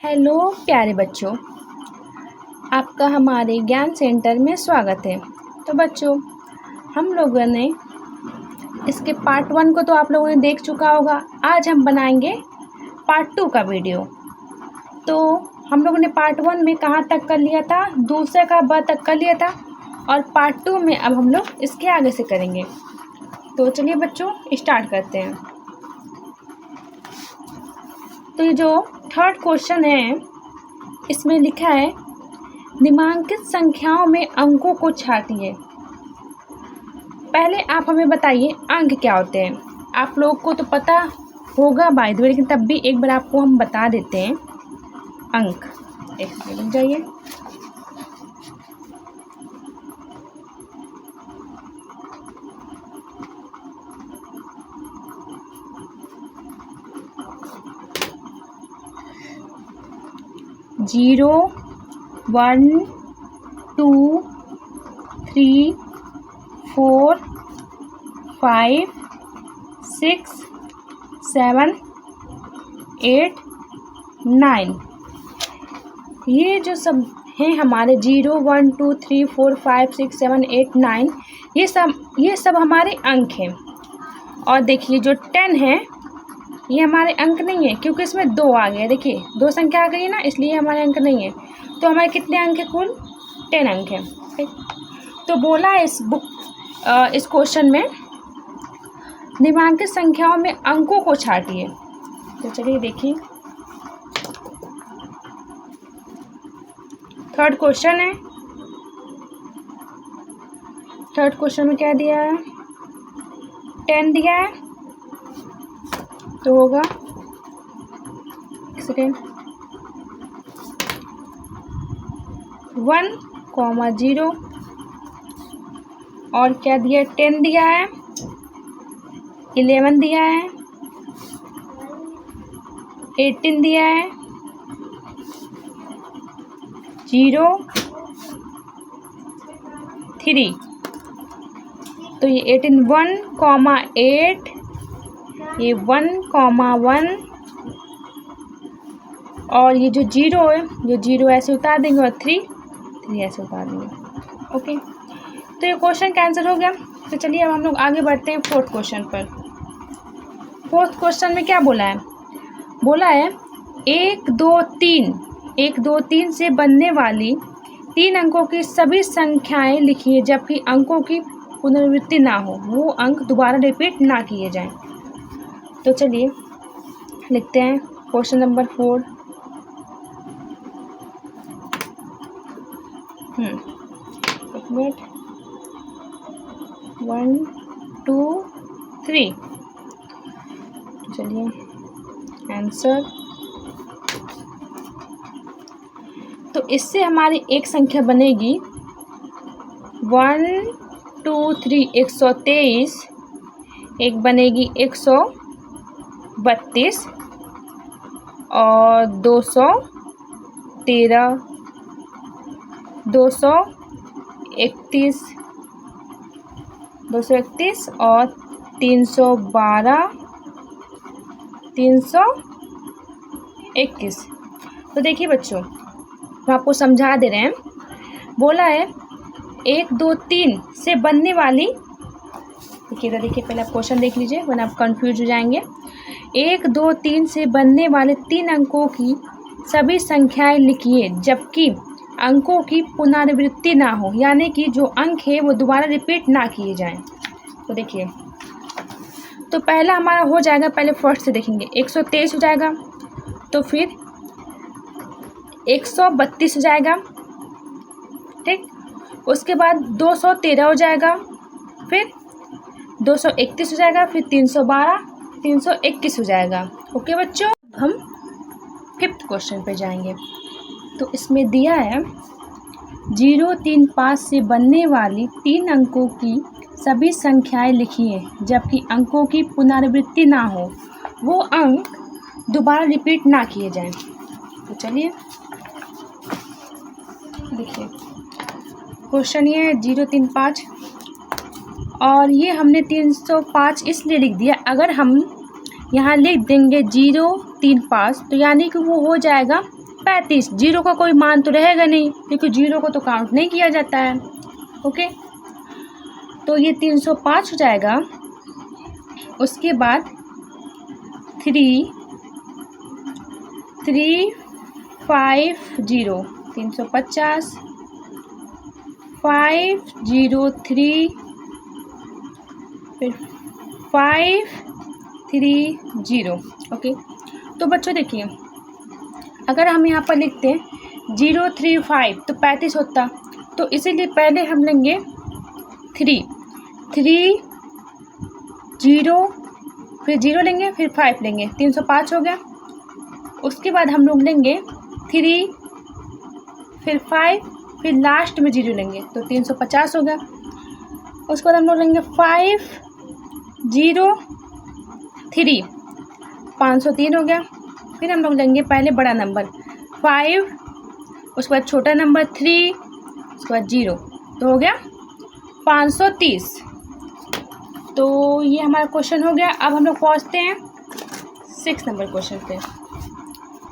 Hello प्यारे बच्चों, आपका हमारे ज्ञान सेंटर में स्वागत है। तो बच्चों, हम लोगों ने इसके पार्ट 1 को तो आप लोगों ने देख चुका होगा। आज हम बनाएंगे पार्ट 2 का वीडियो। तो हम लोगों ने पार्ट 1 में कहाँ तक कर लिया था, दूसरे का ब तक कर लिया था, और पार्ट 2 में अब हम लोग इसके आगे से करेंगे। तो चलिए बच्चों, स्टार्ट करते हैं। तो ये जो थर्ड क्वेश्चन है, इसमें लिखा है निम्नांकित संख्याओं में अंकों को छांटिए। पहले आप हमें बताइए अंक क्या होते हैं। आप लोग को तो पता होगा बाय द वे, लेकिन तब भी एक बार आपको हम बता देते हैं अंक। एक मिनट रुक जाइए। जीरो, 1, 2, 3, 4, 5, 6, 7, 8, 9। ये जो सब हैं हमारे 0, 1, 2, 3, 4, 5, 6, 7, 8, 9, ये सब हमारे अंक हैं। और देखिए जो 10 है ये हमारे अंक नहीं है, क्योंकि इसमें 2 आ गए। देखिए 2 संख्या आ गई ना, इसलिए हमारे अंक नहीं है। तो हमारे कितने अंक है? कुल 10 अंक हैं। ठीक, तो बोला है इस क्वेश्चन में निम्नांकित संख्याओं में अंकों को छांटिए। तो चलिए देखिए, थर्ड क्वेश्चन है। थर्ड क्वेश्चन में क्या दिया है? 10 दिया है, तो होगा, एक सेकेंड, 1, 0, और क्या दिया? 10 दिया है, 11 दिया है, 18 दिया है, 0, 3। तो ये 18 1, 8, ये 1, 1, और ये जो 0 है, जो 0 ऐसे उतार देंगे, और 3 ऐसे उतार देंगे। ओके, तो ये क्वेश्चन कैंसिल हो गया। तो चलिए अब हम लोग आगे बढ़ते हैं फोर्थ क्वेश्चन पर। फोर्थ क्वेश्चन में क्या बोला है? बोला है 1, 2, 3, 1, 2, 3 से बनने वाली 3 अंकों की सभी संख्याएं लिखिए जबकि अंकों की पुनरावृत्ति ना हो, वो अंक दोबारा रिपीट ना किए जाएं। तो चलिए लिखते हैं क्वेश्चन नंबर 4। एक मिनट, 1, 2, 3। चलिए आंसर। तो इससे हमारी एक संख्या बनेगी 1, 2, 3 123, एक बनेगी 132, और 213, 231, 231, और 312, 321। तो देखिए बच्चों, हम आपको समझा दे रहे हैं। बोला है 1, 2, 3 से बनने वाली, देखिए पहले आप क्वेश्चन देख लीजिए वरना आप कंफ्यूज हो जाएंगे। 1, 2, 3 से बनने वाले 3 अंकों की सभी संख्याएं लिखिए जबकि अंकों की पुनरावृत्ति ना हो, यानी कि जो अंक है वो दोबारा रिपीट ना किए जाएं। तो देखिए, तो पहला हमारा हो जाएगा, पहले फर्स्ट से देखेंगे, 123 हो जाएगा, तो फिर 132 हो जाएगा। ठीक, उसके बाद 213 हो जाएगा, फिर 231 हो जाएगा, फिर 312, 321 हो जाएगा। ओके बच्चों, हम फिफ्थ क्वेश्चन पे जाएंगे। तो इसमें दिया है 0, 3, 5 से बनने वाली 3 अंकों की सभी संख्याएं लिखिए जबकि अंकों की पुनरावृत्ति ना हो, वो अंक दोबारा रिपीट ना किए जाएं। तो चलिए देखिए, क्वेश्चन ये है 0, 3, 5, और ये हमने 305 इसलिए लिख दिया। अगर हम यहाँ लिख देंगे 0, 3, 5, तो यानी कि वो हो जाएगा 35। जीरो का कोई मान तो रहेगा नहीं क्योंकि जीरो को तो काउंट नहीं किया जाता है। ओके, तो ये 305 हो जाएगा। उसके बाद 3 3 5 0 350 5 0 3 फिर 5 3 0। ओके, तो बच्चों देखिए, अगर हम यहाँ पर लिखते हैं 0 3 5 तो 35 होता। तो इसीलिए पहले हम लेंगे 3 0 फिर 0 लेंगे फिर 5 लेंगे, 305 हो गया। उसके बाद हम लोग लेंगे 3 फिर 5 फिर लास्ट में 0 लेंगे तो 350 हो गया। उसके बाद हम लोग लेंगे 5 0 3 503 हो गया। फिर हम लोग लेंगे पहले बड़ा नंबर 5, उसके बाद छोटा नंबर 3, उसके बाद 0, तो हो गया 530। तो ये हमारा क्वेश्चन हो गया। अब हम लोग पहुँचते हैं 6 नंबर क्वेश्चन पे।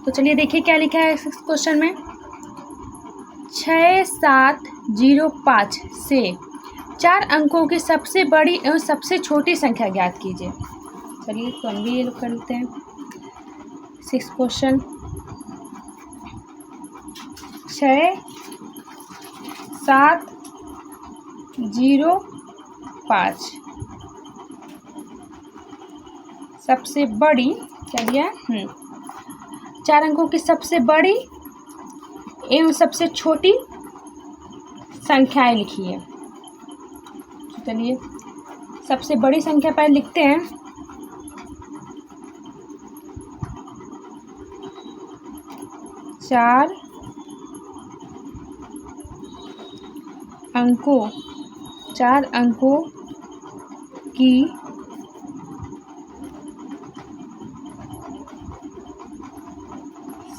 तो चलिए देखिए क्या लिखा है 6 क्वेश्चन में। 6705 से 4 अंकों की सबसे बड़ी एवं सबसे छोटी संख्या ज्ञात कीजिए। चलिए तो हम भी ये लोग कर लेते हैं 6 क्वेश्चन। 6705 सबसे बड़ी क्या दिया, 4 अंकों की सबसे बड़ी एवं सबसे छोटी संख्याएं लिखी है। चलिए सबसे बड़ी संख्या पहले लिखते हैं। 4 अंकों की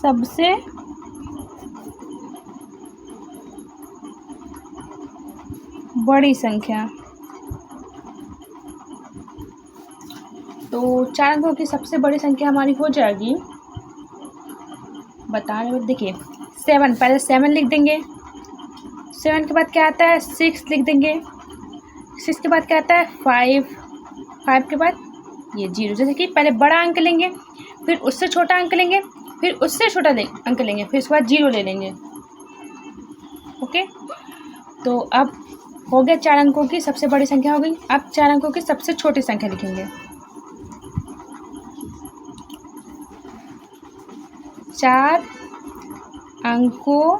सबसे बड़ी संख्या। तो 4 अंकों की सबसे बड़ी संख्या हमारी हो जाएगी, बता रहे हो देखिए 7, पहले 7 लिख देंगे। 7 के बाद क्या आता है 6 लिख देंगे। 6 के बाद क्या आता है 5, 5 के बाद ये 0। जैसे कि पहले बड़ा अंक लेंगे फिर उससे छोटा अंक लेंगे फिर उससे छोटा अंक लेंगे फिर उसके बाद 0 ले लेंगे। ओके, तो अब हो गया 4 अंकों की सबसे बड़ी संख्या हो गई। अब 4 अंकों की सबसे छोटी संख्या लिखेंगे। 4 अंकों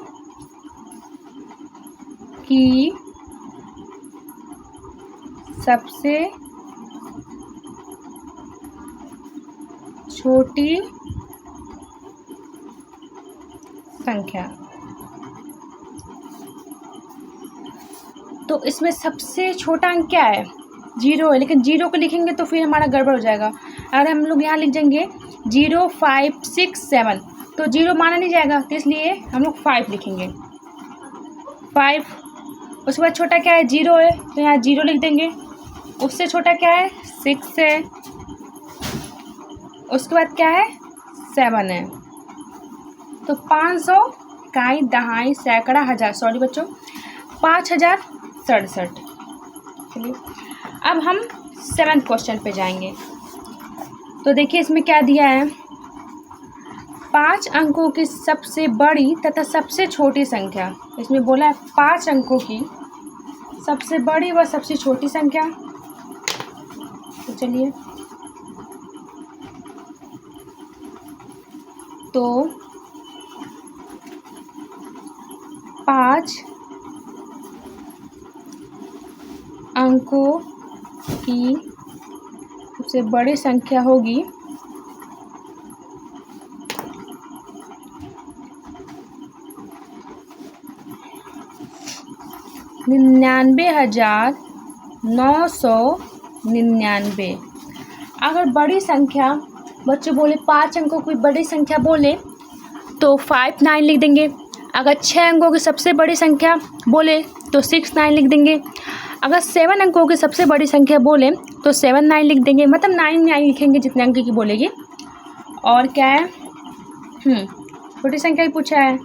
की सबसे छोटी संख्या। तो इसमें सबसे छोटा अंक क्या है 0 है, लेकिन 0 को लिखेंगे तो फिर हमारा गड़बड़ हो जाएगा। अगर हम लोग यहाँ लिख देंगे 0 5 6 7 तो 0 माना नहीं जाएगा, तो इसलिए हम लोग 5 लिखेंगे 5। उसके बाद छोटा क्या है 0 है तो यहाँ 0 लिख देंगे। उससे छोटा क्या है 6 है। उसके बाद क्या है 7 है। तो 500 इकाई दहाई सैकड़ा हज़ार, सॉरी बच्चों 5067। चलिए अब हम 7th क्वेश्चन पे जाएंगे। तो देखिए इसमें क्या दिया है, 5 अंकों की सबसे बड़ी तथा सबसे छोटी संख्या। इसमें बोला है 5 अंकों की सबसे बड़ी व सबसे छोटी संख्या। तो चलिए तो 5 अंकों की सबसे बड़ी संख्या होगी 99,999। अगर बड़ी संख्या बच्चे बोले 5 अंकों की बड़ी संख्या बोले तो 5 9 लिख देंगे। अगर 6 अंकों की सबसे बड़ी संख्या बोले तो 6 9 लिख देंगे। अगर 7 अंकों की सबसे बड़ी संख्या बोले तो 7 9 लिख देंगे, मतलब 9 9 लिखेंगे जितने अंक की बोलेगी। और क्या है छोटी संख्या ही पूछा है,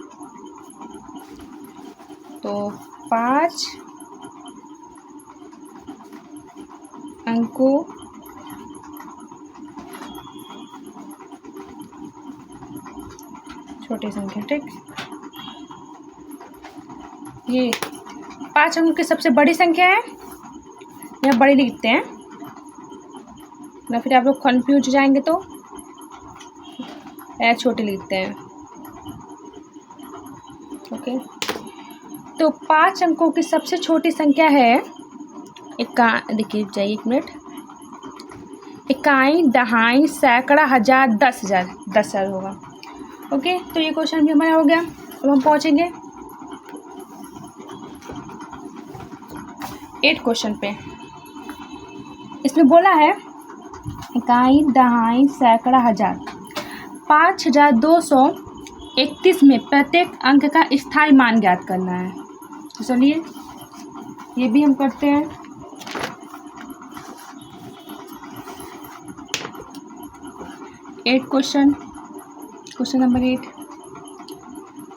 तो 5 अंकों छोटी संख्या। ठीक, ये 5 अंकों की सबसे बड़ी संख्या है, यहाँ बड़ी लिखते हैं ना, फिर आप लोग कन्फ्यूज हो जाएंगे तो छोटी लिखते हैं। ओके, तो 5 अंकों की सबसे छोटी संख्या है देखिए जाइए 1 मिनट, इकाई, दहाई, सैकड़ा, हजार, 10,000, 10,000 होगा। ओके, तो ये क्वेश्चन भी हमारा हो गया। अब हम पहुँचेंगे 8 क्वेश्चन पे। इसमें बोला है इकाई, दहाई, सैकड़ा, हजार, 5,231 में प्रत्येक अंक का स्थायी मान ज्ञात करना है। तो चलिए ये भी हम करते हैं। क्वेश्चन नंबर 8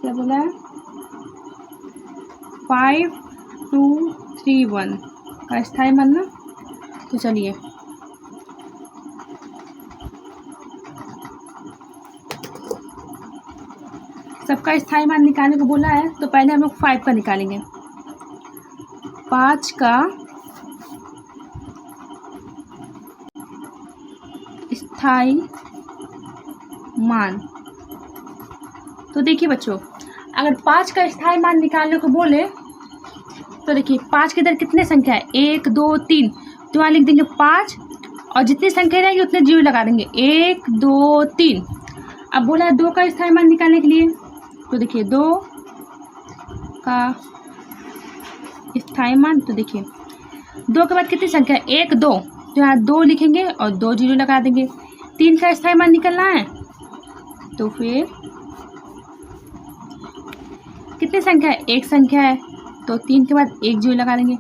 क्या बोला है, 5231 का स्थायी मान ना। तो चलिए सबका स्थायी मान निकालने को बोला है, तो पहले हम लोग 5 का निकालेंगे। 5 का स्थायी मान, तो देखिए बच्चों, अगर 5 का स्थायी मान निकालने को बोले तो देखिए 5 के इधर कितने संख्या है, 1 2 3, तो वहाँ लिख देंगे 5 और जितनी संख्या रहेगी उतने जीरो लगा देंगे, 1 2 3। अब बोला है 2 का स्थायी मान निकालने के लिए, तो देखिए 2 का स्थायी मान, तो देखिए 2 के बाद कितनी संख्या है, 1 2, तो यहाँ 2 लिखेंगे और 2 जीरो लगा देंगे। 3 का स्थायी मान निकलना है, तो फिर कितनी संख्या है, 1 संख्या है, तो 3 के बाद 1 जीरो लगा देंगे।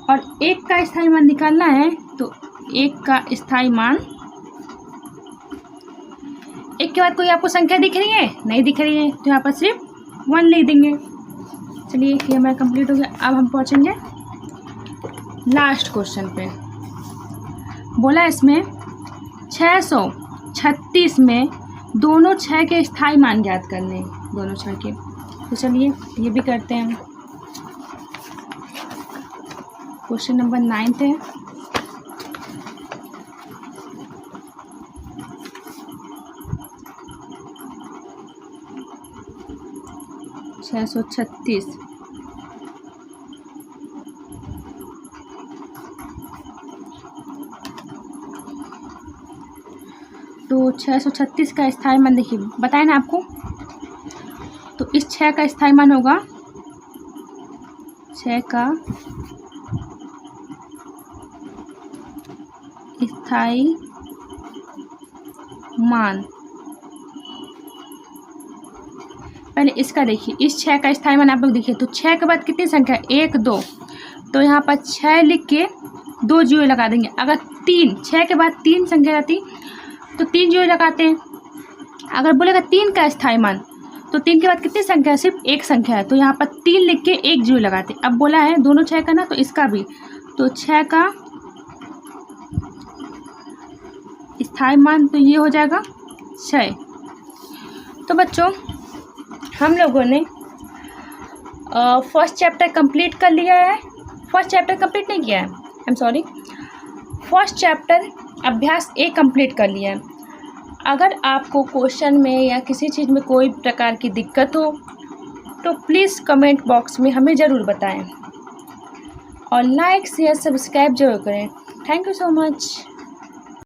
और 1 का स्थायी मान निकालना है, तो 1 का स्थायी मान, 1 के बाद कोई आपको संख्या दिख रही है, नहीं दिख रही है, तो यहाँ पर सिर्फ 1 लिख देंगे। चलिए ये हमारा कंप्लीट हो गया। अब हम पहुँचेंगे लास्ट क्वेश्चन पे। बोला इसमें 636 में दोनों 6 के स्थायी मान ज्ञात करने, दोनों 6 के। तो चलिए ये भी करते हैं। क्वेश्चन नंबर 9 है। छः सौ छत्तीस, तो 636 का स्थायी मान देखिए बताए ना आपको, तो इस 6 का स्थायी मान होगा, 6 का स्थायी मान, पहले इसका देखिए, इस 6 का स्थायी मान आप लोग देखिए, तो 6 के बाद कितनी संख्या है, 1 2, तो यहाँ पर 6 लिख के 2 जीरो लगा देंगे। अगर 3, 6 के बाद 3 संख्या रहती तो 3 जीरो लगाते हैं। अगर बोलेगा 3 का स्थायी मान, तो 3 के बाद कितनी संख्या है, सिर्फ 1 संख्या है, तो यहाँ पर 3 लिख के 1 जीरो लगाते। अब बोला है दोनों 6 का ना, तो इसका भी, तो 6 का स्थायी मान, तो ये हो जाएगा 6। तो बच्चों हम लोगों ने फर्स्ट चैप्टर कंप्लीट कर लिया है। फर्स्ट चैप्टर कंप्लीट नहीं किया है, I am sorry, first chapter अभ्यास A कंप्लीट कर लिया है। अगर आपको क्वेश्चन में या किसी चीज़ में कोई प्रकार की दिक्कत हो तो प्लीज़ कमेंट बॉक्स में हमें ज़रूर बताएं और लाइक शेयर सब्सक्राइब जरूर करें। Thank you so much.